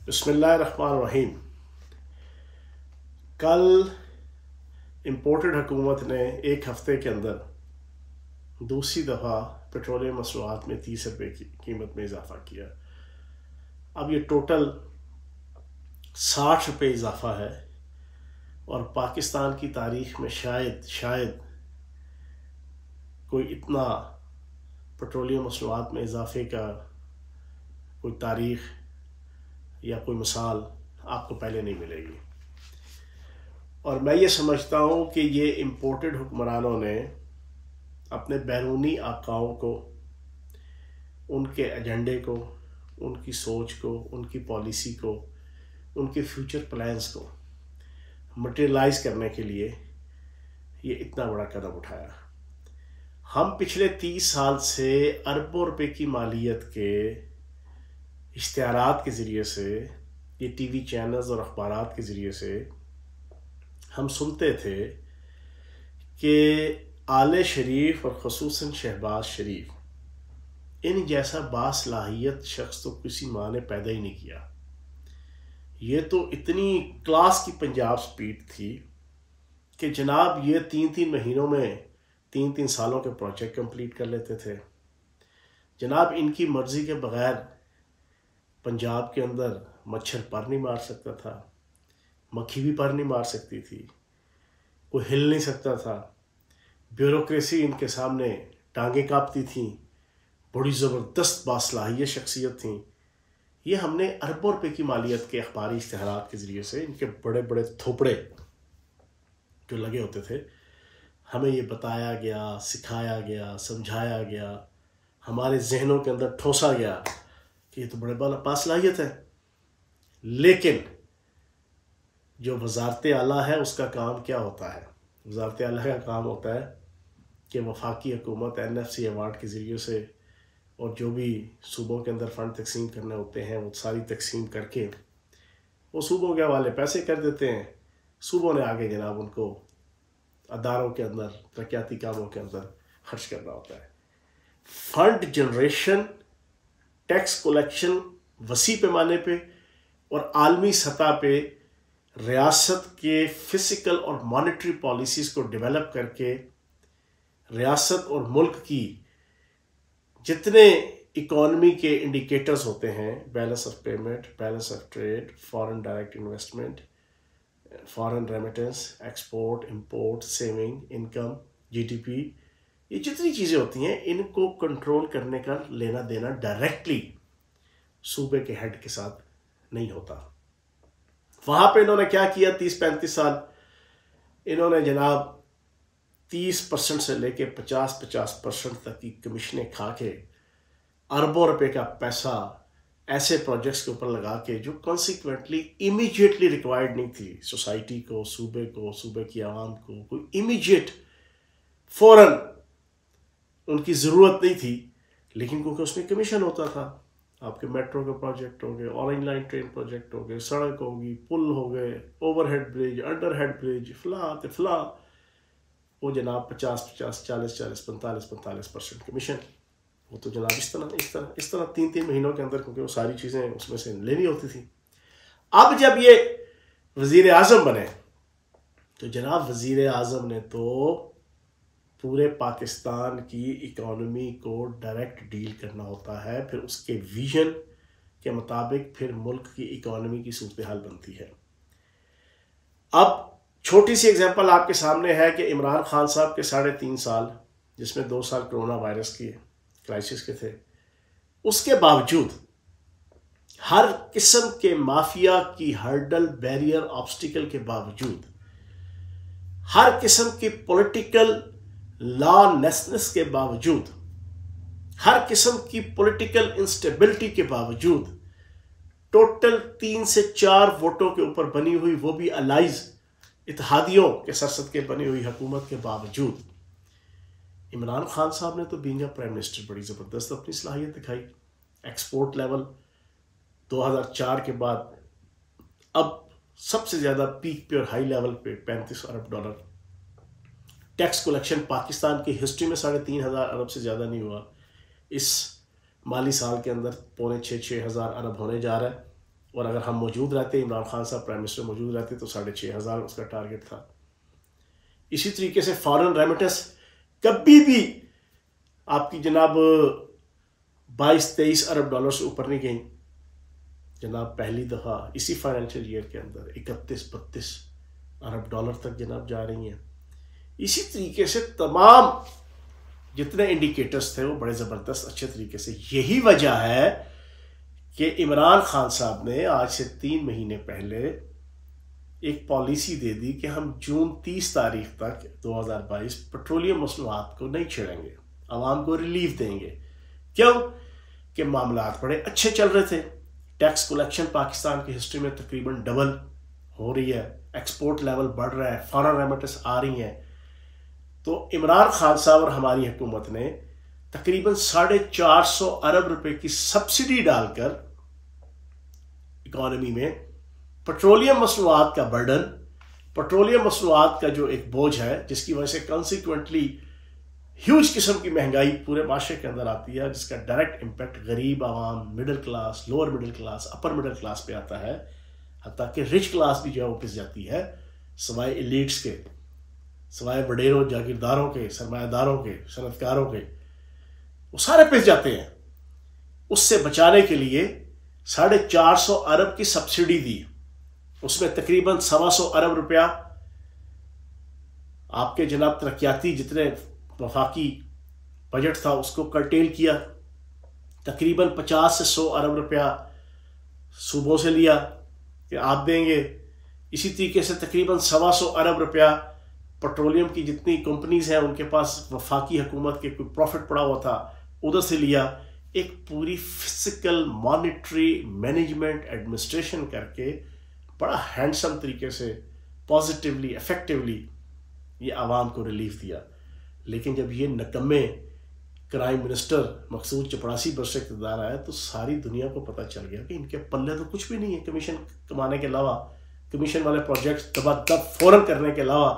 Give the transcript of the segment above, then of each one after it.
बिस्मिल्लाहिर्रहमानिर्रहीम। कल इम्पोर्टेड हुकूमत ने एक हफ़्ते के अंदर दूसरी दफ़ा पेट्रोलियम मसनूआत में 30 रुपये की कीमत में इजाफ़ा किया। अब ये टोटल 60 रुपये इजाफ़ा है और पाकिस्तान की तारीख़ में शायद कोई इतना पेट्रोलियम मसनूआत में इजाफ़े का कोई तारीख़ या कोई मिसाल आपको पहले नहीं मिलेगी। और मैं ये समझता हूँ कि ये इम्पोर्टेड हुक्मरानों ने अपने बैरूनी आकाओं को, उनके एजेंडे को, उनकी सोच को, उनकी पॉलिसी को, उनके फ्यूचर प्लान्स को मटेरियलाइज करने के लिए ये इतना बड़ा कदम उठाया। हम पिछले 30 साल से अरबों रुपए की मालियत के इश्तिहारात के ज़रिए से, ये टीवी चैनल्स और अखबारात के ज़रिए से हम सुनते थे कि आले शरीफ और ख़ुसूसन शहबाज शरीफ इन जैसा बासलाहियत शख्स तो किसी माँ ने पैदा ही नहीं किया। ये तो इतनी क्लास की पंजाब स्पीड थी कि जनाब ये 3-3 महीनों में 3-3 सालों के प्रोजेक्ट कंप्लीट कर लेते थे। जनाब इनकी मर्ज़ी के बग़ैर पंजाब के अंदर मच्छर पर नहीं मार सकता था, मक्खी भी पर नहीं मार सकती थी, कोई हिल नहीं सकता था। ब्यूरोक्रेसी इनके सामने टांगें काँपती थीं, बड़ी ज़बरदस्त बासलाहियत शख्सियत थी। ये हमने अरबों रुपए की मालियत के अखबारी इश्तिहारात के ज़रिए से, इनके बड़े बड़े थोपड़े जो लगे होते थे, हमें ये बताया गया, सिखाया गया, समझाया गया, हमारे जहनों के अंदर ठोसा गया कि ये तो बड़े बासलाहियत है। लेकिन जो वज़ारत आला है उसका काम क्या होता है? वज़ारत आला का काम होता है कि वफाकी हुकूमत NFC अवार्ड के ज़रिए से और जो भी सूबों के अंदर फ़ंड तकसीम करने होते हैं वो सारी तकसीम करके वो सूबों के हवाले पैसे कर देते हैं। सूबों ने आगे जनाब उनको अदारों के अंदर, तरक्याती कामों के अंदर खर्च करना होता है। फंड जनरेशन, टैक्स कलेक्शन वसी पैमाने पे और आलमी सतह पे रियासत के फिजिकल और मॉनेटरी पॉलिसीज़ को डेवलप करके रियासत और मुल्क की जितने इकॉनमी के इंडिकेटर्स होते हैं, balance of payment, balance of trade, foreign direct investment, foreign remittance, export, import, saving, income, GDP, ये जितनी चीज़ें होती हैं इनको कंट्रोल करने का लेना देना डायरेक्टली सूबे के हेड के साथ नहीं होता। वहाँ पे इन्होंने क्या किया? 30-35 साल इन्होंने जनाब 30% से लेके 50% तक की कमीशनें खा के अरबों रुपए का पैसा ऐसे प्रोजेक्ट्स के ऊपर लगा के जो कॉन्सिक्वेंटली इमीडिएटली रिक्वायर्ड नहीं थी सोसाइटी को, सूबे की आवाम को, कोई इमीडिएट फौरन उनकी ज़रूरत नहीं थी। लेकिन क्योंकि उसमें कमीशन होता था, आपके मेट्रो के प्रोजेक्ट हो गए, ऑरेंज लाइन ट्रेन प्रोजेक्ट हो गए, सड़क होगी, पुल हो गए, ओवरहेड ब्रिज, अंडरहेड ब्रिज, फला, वो जनाब 50-50, 40-40, 45-45% कमीशन। वो तो जनाब इस तरह 3-3 महीनों के अंदर, क्योंकि वो सारी चीज़ें उसमें से लेनी होती थी। अब जब ये वज़ीर आज़म बने तो जनाब वज़ीर आज़म ने तो पूरे पाकिस्तान की इकॉनमी को डायरेक्ट डील करना होता है, फिर उसके विजन के मुताबिक फिर मुल्क की इकॉनमी की सूरत हाल बनती है। अब छोटी सी एग्जांपल आपके सामने है कि इमरान खान साहब के 3.5 साल, जिसमें 2 साल कोरोना वायरस की क्राइसिस के थे, उसके बावजूद हर किस्म के माफिया की हर्डल, बैरियर, ऑब्स्टिकल के बावजूद, हर किस्म की पॉलिटिकल लॉलेसनेस के बावजूद, हर किस्म की पॉलिटिकल इंस्टेबिलिटी के बावजूद, टोटल 3 से 4 वोटों के ऊपर बनी हुई, वो भी अलाइज इत्तेहादियों के सरसद के बनी हुई हुकूमत के बावजूद, इमरान खान साहब ने तो बीइंग प्राइम मिनिस्टर बड़ी ज़बरदस्त अपनी सलाहियत दिखाई। एक्सपोर्ट लेवल 2004 के बाद अब सबसे ज़्यादा पीक पे और हाई लेवल पे $35 अरब। टैक्स कलेक्शन पाकिस्तान की हिस्ट्री में 3,500 अरब से ज़्यादा नहीं हुआ। इस माली साल के अंदर 5,500-6,000 अरब होने जा रहा है। और अगर हम मौजूद रहते, इमरान खान साहब प्राइम मिनिस्टर मौजूद रहते, तो 6,500 उसका टारगेट था। इसी तरीके से फॉरेन रेमिटेंस कभी भी आपकी जनाब 22-23 अरब डॉलर से ऊपर नहीं गई जनाब। पहली दफ़ा इसी फाइनेंशियल ईयर के अंदर 31-32 अरब डॉलर तक जनाब जा रही हैं। इसी तरीके से तमाम जितने इंडिकेटर्स थे वो बड़े ज़बरदस्त अच्छे तरीके से। यही वजह है कि इमरान खान साहब ने आज से 3 महीने पहले एक पॉलिसी दे दी कि हम जून 30 तारीख तक 2022 पेट्रोलियम मसनूआत को नहीं छेड़ेंगे, आवाम को रिलीफ देंगे। क्यों कि मामलात बड़े अच्छे चल रहे थे। टैक्स कलेक्शन पाकिस्तान की हिस्ट्री में तकरीबन डबल हो रही है, एक्सपोर्ट लेवल बढ़ रहा है, फॉरेन रेमिटेंस आ रही हैं। तो इमरान खान साहब और हमारी हुकूमत ने तकरीबन 450 अरब रुपए की सब्सिडी डालकर इकॉनमी में पेट्रोलियम मसनूआत का बर्डन, पेट्रोलियम मसनूआत का जो एक बोझ है, जिसकी वजह से कॉन्सिक्वेंटली ह्यूज किस्म की महंगाई पूरे माशरे के अंदर आती है, जिसका डायरेक्ट इम्पैक्ट गरीब आवाम, middle class, lower middle class, upper middle class पे आता है। हत्ता कि रिच क्लास भी जो है वो पिस जाती है, सवाए एलिट्स के, सवाए वडेरों, जागीरदारों के, सरमायादारों के, सनतकारों के, वो सारे पिस जाते हैं। उससे बचाने के लिए 450 अरब की सब्सिडी दी। उसमें तकरीबन 125 अरब रुपया आपके जनाब तरक्याती जितने वफाकी बजट था उसको कर्टेल किया। तकरीबन 50 से 100 अरब रुपया सूबों से लिया कि आप देंगे। इसी तरीके से तकरीबन 125 अरब रुपया पेट्रोलियम की जितनी कंपनीज हैं उनके पास वफाकी हुकूमत के कोई प्रॉफिट पड़ा हुआ था, उधर से लिया। एक पूरी फिजिकल मॉनिटरी मैनेजमेंट एडमिनिस्ट्रेशन करके बड़ा हैंडसम तरीके से पॉजिटिवली इफेक्टिवली ये आवाम को रिलीफ दिया। लेकिन जब ये नकम्मे क्राइम मिनिस्टर मकसूद चपड़ासी बरस इक़्तिदार आया तो सारी दुनिया को पता चल गया कि इनके पल्ले तो कुछ भी नहीं है कमीशन कमाने के अलावा, कमीशन वाले प्रोजेक्ट्स दबादब फौरन करने के अलावा।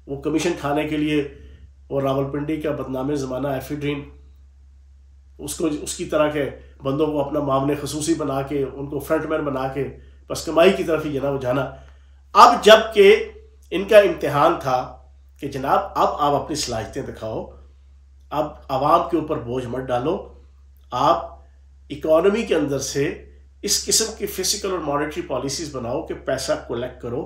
वो कमीशन खाने के लिए वो रावलपिंडी का बदनामे ज़माना एफिड्रीन, उसको उसकी तरह के बंदों को अपना मामले खसूसी बना के उनको फ्रंटमैन बना के बस कमाई की तरफ ही जनाब जाना। अब जबकि इनका इम्तिहान था कि जनाब अब आप अपनी सलाहियतें दिखाओ, अब आवाम के ऊपर बोझ मत डालो, आप इकॉनमी के अंदर से इस किस्म की फिजिकल और मॉनेटरी पॉलिसीज बनाओ कि पैसा कलेक्ट करो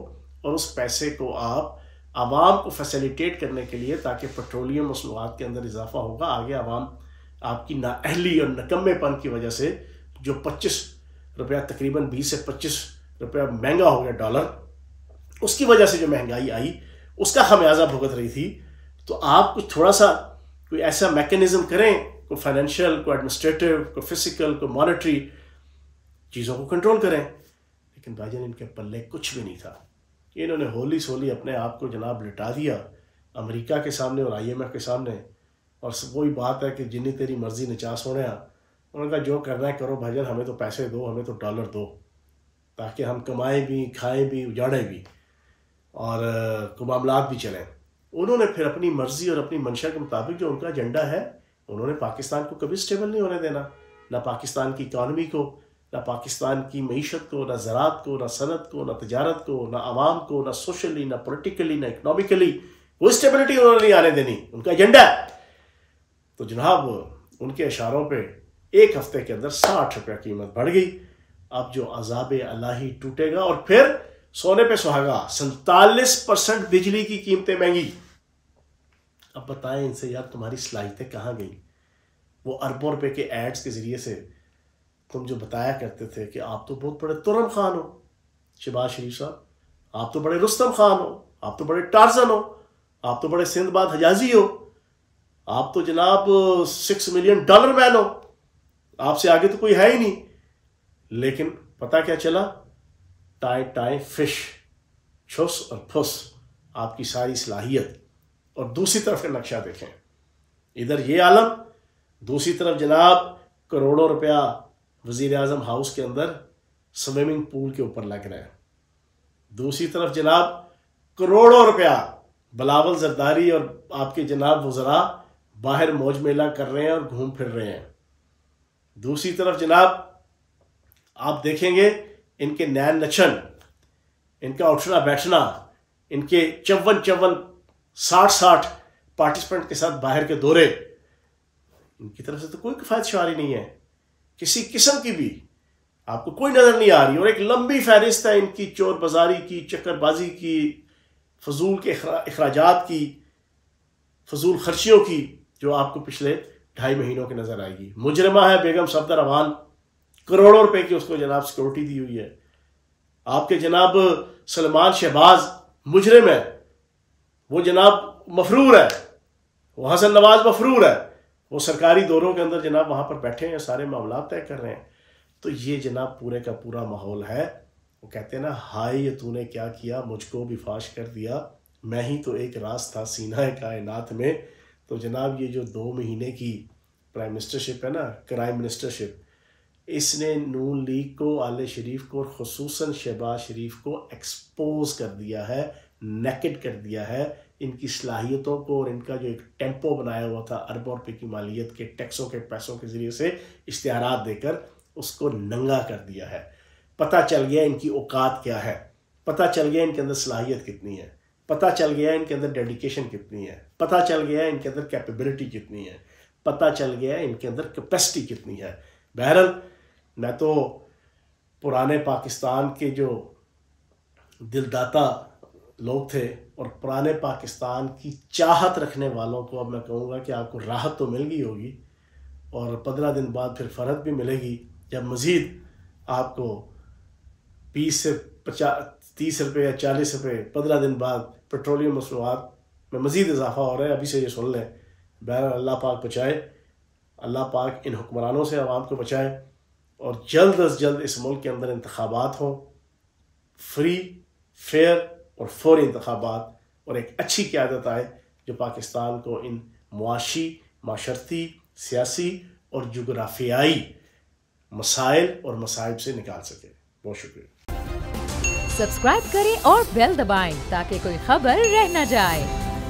और उस पैसे को आप आवाम को फैसिलिटेट करने के लिए, ताकि पेट्रोलियम मसनूआत के अंदर इजाफा होगा। आगे आवाम आपकी नाअहली और नकम्मेपन की वजह से जो 25 रुपया तकरीबन 20 से 25 रुपया महंगा हो गया डॉलर, उसकी वजह से जो महंगाई आई उसका खमियाजा भुगत रही थी। तो आप कुछ थोड़ा सा कोई ऐसा मैकेनिज्म करें, कोई फाइनेंशियल, कोई एडमिनिस्ट्रेटिव, कोई फिजिकल, कोई मॉनेटरी चीज़ों को कंट्रोल करें। लेकिन भाईजान इनके पल्ले कुछ भी नहीं था। इन्होंने होली सोली अपने आप को जनाब लिटा दिया अमेरिका के सामने और IMF के सामने। और वही बात है कि जिन्नी तेरी मर्जी नचा सोने, उनका जो करना है करो भाईजान, हमें तो पैसे दो, हमें तो डॉलर दो, ताकि हम कमाएं भी, खाएं भी, उजाड़ें भी और मामलात भी चलें। उन्होंने फिर अपनी मर्जी और अपनी मंशा के मुताबिक जो उनका एजेंडा है, उन्होंने पाकिस्तान को कभी स्टेबल नहीं होने देना, ना पाकिस्तान की इकानमी को, ना पाकिस्तान की मईशत को, ना ज़राअत को, ना सनत को, ना तजारत को, ना आवाम को, ना सोशली, ना पोलिटिकली, ना इकनॉमिकली कोई स्टेबिलिटी उन्होंने नहीं आने देनी। उनका एजेंडा है। तो जनाब उनके इशारों पे एक हफ्ते के अंदर 60 रुपया कीमत बढ़ गई। अब जो अज़ाब अलाही टूटेगा और फिर सोने पे सुहागा, 47% बिजली की कीमतें महंगी। अब बताएं इनसे यार तुम्हारी सलाहियतें कहाँ गई? वो अरबों रुपए के एड्स के जरिए से तुम जो बताया करते थे कि आप तो बहुत बड़े तुरम खान हो शहबाज शरीफ साहब, आप तो बड़े रुस्तम खान हो, आप तो बड़े टार्जन हो, आप तो बड़े सिंदबाद हजाजी हो, आप तो जनाब $6 मिलियन मैन हो, आपसे आगे तो कोई है ही नहीं। लेकिन पता क्या चला? टाई टाई फिश, छुस और फुस, आपकी सारी सलाहियत। और दूसरी तरफ का नक्शा देखें, इधर ये आलम, दूसरी तरफ जनाब करोड़ों रुपया वजीर आजम हाउस के अंदर स्विमिंग पूल के ऊपर लग रहा है। दूसरी तरफ जनाब करोड़ों रुपया बिलावल जरदारी और आपके जनाब वज़रा बाहर मौज मेला कर रहे हैं और घूम फिर रहे हैं। दूसरी तरफ जनाब आप देखेंगे इनके नैन नचन, इनका उठना बैठना, इनके 54-60 पार्टिसिपेंट के साथ बाहर के दौरे, इनकी तरफ से तो कोई किफायत शुमारी नहीं है किसी किस्म की भी, आपको कोई नजर नहीं आ रही। और एक लंबी फहरिस्त है इनकी चोर बाजारी की, चक्करबाजी की, फजूल के अखराजात की, फजूल खर्चियों की, जो आपको पिछले 2.5 महीनों की नजर आएगी। मुजरिमा है बेगम सफदर अवान, करोड़ों रुपए की उसको जनाब सिक्योरिटी दी हुई है। आपके जनाब सलमान शहबाज मुजरिम है, वो जनाब मफरूर है, वो हसन नवाज मफरूर है, वो सरकारी दौरों के अंदर जनाब वहां पर बैठे हैं, सारे मामला तय कर रहे हैं। तो ये जनाब पूरे का पूरा माहौल है। वो कहते हैं ना, हाय ये तूने क्या किया, मुझको भी फाश कर दिया, मैं ही तो एक राज था सीना कायनात में। तो जनाब ये जो 2 महीने की प्राइम मिनिस्टरशिप है ना, क्राइम मिनिस्टरशिप, इसने नून लीग को, आले शरीफ को और ख़ुसूसन शहबाज शरीफ को एक्सपोज कर दिया है, नेकेड कर दिया है। इनकी सलाहियतों को और इनका जो एक टेम्पो बनाया हुआ था अरबों रुपये की मालियत के टैक्सों के पैसों के ज़रिए से इश्तिहारात देकर, उसको नंगा कर दिया है। पता चल गया इनकी औकात क्या है, पता चल गया इनके अंदर सलाहियत कितनी है, पता चल गया इनके अंदर डेडिकेशन कितनी है, पता चल गया इनके अंदर कैपेबिलिटी कितनी है, पता चल गया इनके अंदर कैपेसिटी कितनी है। बहरहाल मैं तो पुराने पाकिस्तान के जो दिलदाता लोग थे और पुराने पाकिस्तान की चाहत रखने वालों को अब मैं कहूँगा कि आपको राहत तो मिल गई होगी, और 15 दिन बाद फिर फ़र्क भी मिलेगी जब मज़ीद आपको 20 से 30 रुपये या 40 रुपये 15 दिन बाद पेट्रोलियम मसनूआत में मज़ीद इजाफा हो रहा है। अभी से ये सुन लें। बहरहाल अल्लाह पाक बचाए, अल्लाह पाक इन हुक्मरानों से आवाम को बचाए, और जल्द अज जल्द इस मुल्क के अंदर इंतखाबात हों, फ्री फेयर और फौरी इंतखाबात, और एक अच्छी क़यादत आए जो पाकिस्तान को इन मुआशी, माशरती, सियासी और जुग्राफियाई मसाइल और मसाइब से निकाल सके। बहुत शुक्रिया। सब्सक्राइब करें और बेल दबाएं ताकि कोई खबर रह न जाए।